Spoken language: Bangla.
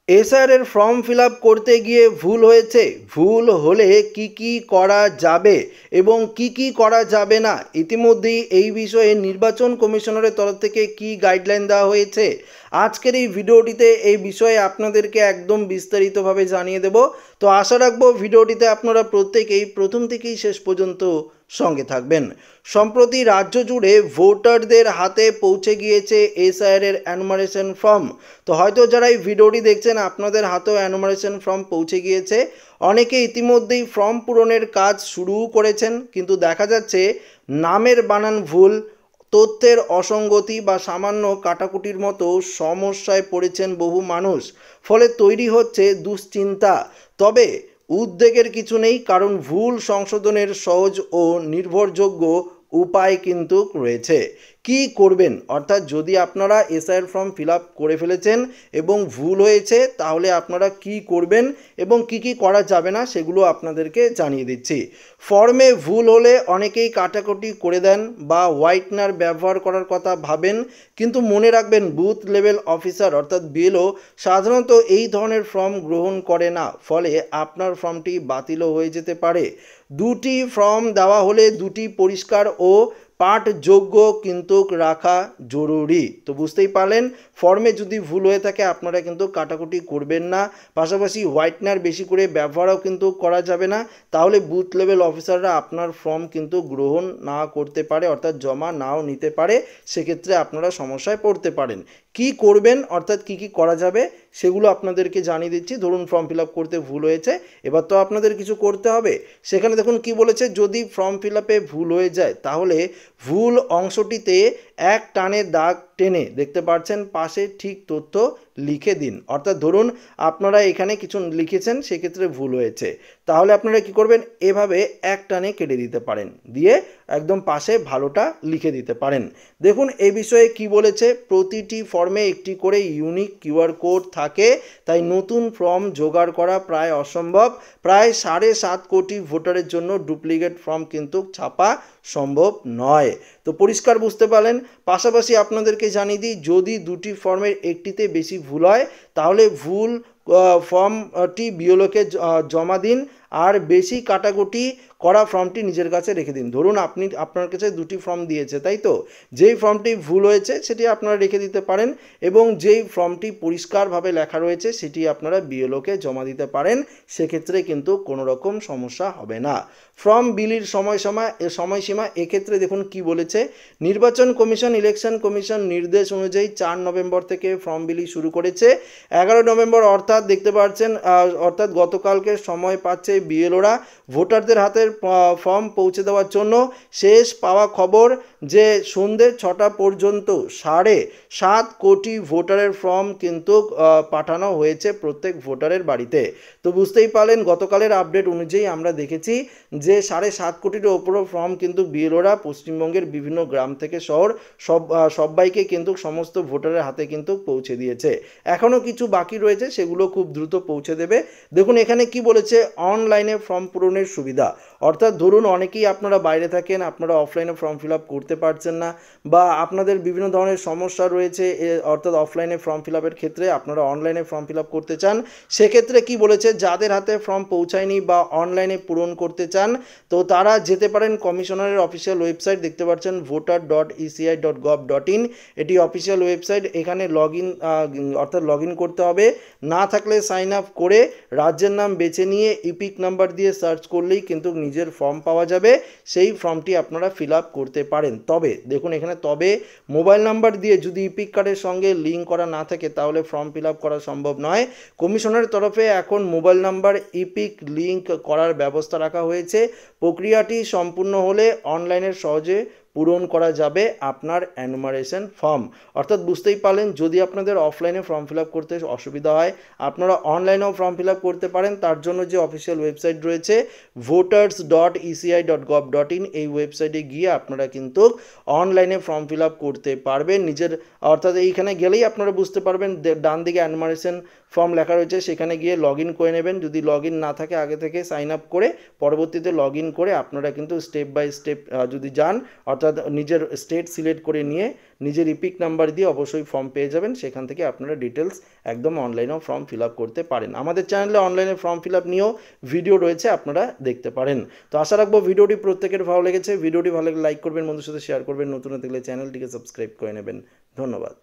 এসআর এর ফর্ম ফিল আপ করতে গিয়ে ভুল হয়েছে, ভুল হলে কি কি করা যাবে এবং কি কি করা যাবে না, ইতিমধ্যেই এই বিষয়ে নির্বাচন কমিশনারের তরফ থেকে কি গাইডলাইন দেওয়া হয়েছে আজকের এই ভিডিওটিতে এই বিষয়ে আপনাদেরকে একদম বিস্তারিতভাবে জানিয়ে দেব। তো আশা রাখবো ভিডিওটিতে আপনারা প্রত্যেকেই প্রথম থেকেই শেষ পর্যন্ত সঙ্গে থাকবেন। সম্প্রতি রাজ্য জুড়ে ভোটারদের হাতে পৌঁছে গিয়েছে এসআইআর এর অ্যানুমারেশন ফর্ম। তো হয়তো যারা এই ভিডিওটি দেখছেন আপনাদের হাতেও অ্যানুমারেশন ফর্ম পৌঁছে গিয়েছে, অনেকে ইতিমধ্যেই ফর্ম পূরণের কাজ শুরুও করেছেন, কিন্তু দেখা যাচ্ছে নামের বানান ভুল, তথ্যের অসঙ্গতি বা সামান্য কাটাকুটির মতো সমস্যায় পড়েছেন বহু মানুষ। ফলে তৈরি হচ্ছে দুশ্চিন্তা। তবে উদ্বেগের কিছু নেই, কারণ ভুল সংশোধনের সহজ ও নির্ভরযোগ্য উপায় কিন্তু রয়েছে। কি করবেন, অর্থাৎ যদি আপনারা এসআইআর ফর্ম ফিল আপ করে ফেলেছেন এবং ভুল হয়েছে তাহলে আপনারা কি করবেন এবং কি কি করা যাবে না সেগুলো আপনাদেরকে জানিয়ে দিচ্ছি। ফর্মে ভুল হলে অনেকেই কাটাকুটি করে দেন বা হোয়াইটনার ব্যবহার করার কথা ভাবেন, কিন্তু মনে রাখবেন বুথ লেভেল অফিসার অর্থাৎ বিএলও সাধারণত এই ধরনের ফর্ম গ্রহণ করে না, ফলে আপনার ফর্মটি বাতিলও হয়ে যেতে পারে। দুটি ফর্ম দেওয়া হলে দুটি পরিষ্কার ও পাঠযোগ্য কিন্তু রাখা জরুরি। তো বুঝতেই পারলেন, ফর্মে যদি ভুল হয়ে থাকে আপনারা কিন্তু কাটাকুটি করবেন না, পাশাপাশি হোয়াইটনার বেশি করে ব্যবহারও কিন্তু করা যাবে না, তাহলে বুথ লেভেল অফিসাররা আপনার ফর্ম কিন্তু গ্রহণ না করতে পারে, অর্থাৎ জমা নাও নিতে পারে, সেক্ষেত্রে আপনারা সমস্যায় পড়তে পারেন। কি করবেন অর্থাৎ কি কি করা যাবে সেগুলো আপনাদেরকে জানিয়ে দিচ্ছি। ধরুন ফর্ম ফিল আপ করতে ভুল হয়েছে, এবার তো আপনাদের কিছু করতে হবে। সেখানে দেখুন কি বলেছে, যদি ফর্ম ফিল আপে ভুল হয়ে যায় তাহলে ভুল অংশটিতে এক টানে দাগ টেনে দেখতে পাচ্ছেন পাশে ঠিক তথ্য লিখে দিন। অর্থাৎ ধরুন আপনারা এখানে কিছু লিখেছেন, সেক্ষেত্রে ভুল হয়েছে, তাহলে আপনারা কি করবেন, এভাবে এক টানে কেটে দিতে পারেন, দিয়ে একদম পাশে ভালোটা লিখে দিতে পারেন। দেখুন এই বিষয়ে কি বলেছে, প্রতিটি ফর্মে একটি করে ইউনিক কিউআর কোড থাকে, তাই নতুন ফর্ম জোগাড় করা প্রায় অসম্ভব। প্রায় 7.5 কোটি ভোটারের জন্য ডুপ্লিকেট ফর্ম কিন্তু ছাপা সম্ভব নয়। তো পরিষ্কার বুঝতে পারলেন। পাশাপাশি আপনাদেরকে জানিয়ে দিই, যদি দুটি ফর্মের একটিতে বেশি ভুল হয় তাহলে ভুল ফর্মটি বিএলওকে জমা দিন, আর বেশি কাটাকুটি করা ফর্মটি নিজের কাছে রেখে দিন। ধরুন আপনার কাছে দুটি ফর্ম দিয়েছে, তাই তো, যেই ফর্মটি ভুল হয়েছে সেটি আপনারা রেখে দিতে পারেন এবং যেই ফর্মটি পরিষ্কারভাবে লেখা রয়েছে সেটি আপনারা বিএলওকে জমা দিতে পারেন, সেক্ষেত্রে কিন্তু কোনো রকম সমস্যা হবে না। ফর্ম বিলির সময়সীমা এক্ষেত্রে দেখুন কি বলেছে, নির্বাচন কমিশন ইলেকশন কমিশন নির্দেশ অনুযায়ী 4 নভেম্বর থেকে ফর্ম বিলি শুরু করেছে। 11 নভেম্বর অর্থাৎ দেখতে পাচ্ছেন অর্থাৎ গতকালকে সময় পাচ্ছে বিএলওরা ভোটারদের হাতের ফর্ম পৌঁছে দেওয়ার জন্য। শেষ পাওয়া খবর যে সন্ধ্যে 6টা পর্যন্ত 7.5 কোটি ভোটারের ফর্ম কিন্তু পাঠানো হয়েছে প্রত্যেক ভোটারের বাড়িতে। তো বুঝতেই পারলেন, গতকালের আপডেট অনুযায়ী আমরা দেখেছি যে 7.5 কোটির ওপরও ফর্ম কিন্তু বিএলওরা পশ্চিমবঙ্গের বিভিন্ন গ্রাম থেকে শহর সবাইকে কিন্তু সমস্ত ভোটারের হাতে কিন্তু পৌঁছে দিয়েছে। এখনও কিছু বাকি রয়েছে, সেগুলো খুব দ্রুত পৌঁছে দেবে। দেখুন এখানে কি বলেছে, অনলাইনে ফর্ম পূরণের সুবিধা, অর্থাৎ ধরুন অনেকেই আপনারা বাইরে থাকেন, আপনারা অফলাইনে ফর্ম ফিল আপ করতে পারছেন না, বা আপনাদের বিভিন্ন ধরনের সমস্যা রয়েছে, অর্থাৎ অফলাইনে ফর্ম ফিল আপের ক্ষেত্রে আপনারা অনলাইনে ফর্ম ফিল আপ করতে চান, সেক্ষেত্রে কি বলেছে, যাদের হাতে ফর্ম পৌঁছায়নি বা অনলাইনে পূরণ করতে চান তো তারা যেতে পারেন কমিশনারের অফিসিয়াল ওয়েবসাইট, দেখতে পাচ্ছেন voter.eci.gov.in, এটি অফিসিয়াল ওয়েবসাইট। এখানে অর্থাৎ লগ ইন করতে হবে, না থাকলে সাইন আপ করে রাজ্যের নাম বেছে নিয়ে ইপিক নাম্বার দিয়ে সার্চ করলেই কিন্তু নিজের ফর্ম পাওয়া যাবে, সেই ফর্মটি আপনারা ফিল আপ করতে পারেন। তবে দেখুন এখানে তবে মোবাইল নাম্বার দিয়ে যদি ইপিক কার্ডের সঙ্গে লিঙ্ক করা না থাকে তাহলে ফর্ম ফিল আপ করা সম্ভব নয়। কমিশনের তরফে এখন মোবাইল নাম্বার ইপিক লিঙ্ক করার ব্যবস্থা রাখা হয়েছে। প্রক্রিয়াটি সম্পূর্ণ হলে অনলাইনের সহজে পূরণ করা যাবে আপনার অ্যানুমারেশন ফর্ম। অর্থাৎ বুঝতেই পারলেন, যদি আপনাদের অফলাইনে ফর্ম ফিল আপ করতে অসুবিধা হয় আপনারা অনলাইনেও ফর্ম ফিল আপ করতে পারেন। তার জন্য যে অফিসিয়াল ওয়েবসাইট রয়েছে voters.eci.gov.in, এই ওয়েবসাইটে গিয়ে আপনারা কিন্তু অনলাইনে ফর্ম ফিল আপ করতে পারবেন নিজের, অর্থাৎ এইখানে গেলেই আপনারা বুঝতে পারবেন ডান দিকে অ্যানুমারেশন ফর্ম লেখা রয়েছে, সেখানে গিয়ে লগ ইন করে নেবেন। যদি লগ ইন না থাকে আগে থেকে সাইন আপ করে পরবর্তীতে লগ ইন করে আপনারা কিন্তু স্টেপ বাই স্টেপ যদি যান, অর্থাৎ অর্থাৎ নিজের স্টেট সিলেক্ট করে নিয়ে নিজের ইপিক নাম্বার দিয়ে অবশ্যই ফর্ম পেয়ে যাবেন। সেখান থেকে আপনারা ডিটেলস একদম অনলাইনেও ফর্ম ফিল আপ করতে পারেন। আমাদের চ্যানেলে অনলাইনে ফর্ম ফিল আপ নিয়েও ভিডিও রয়েছে, আপনারা দেখতে পারেন। তো আশা রাখবো ভিডিওটি প্রত্যেকের ভালো লেগেছে। ভিডিওটি ভালো লাগলে লাইক করবেন, বন্ধুর সাথে শেয়ার করবেন, নতুন হতে গেলে চ্যানেলটিকে সাবস্ক্রাইব করে নেবেন। ধন্যবাদ।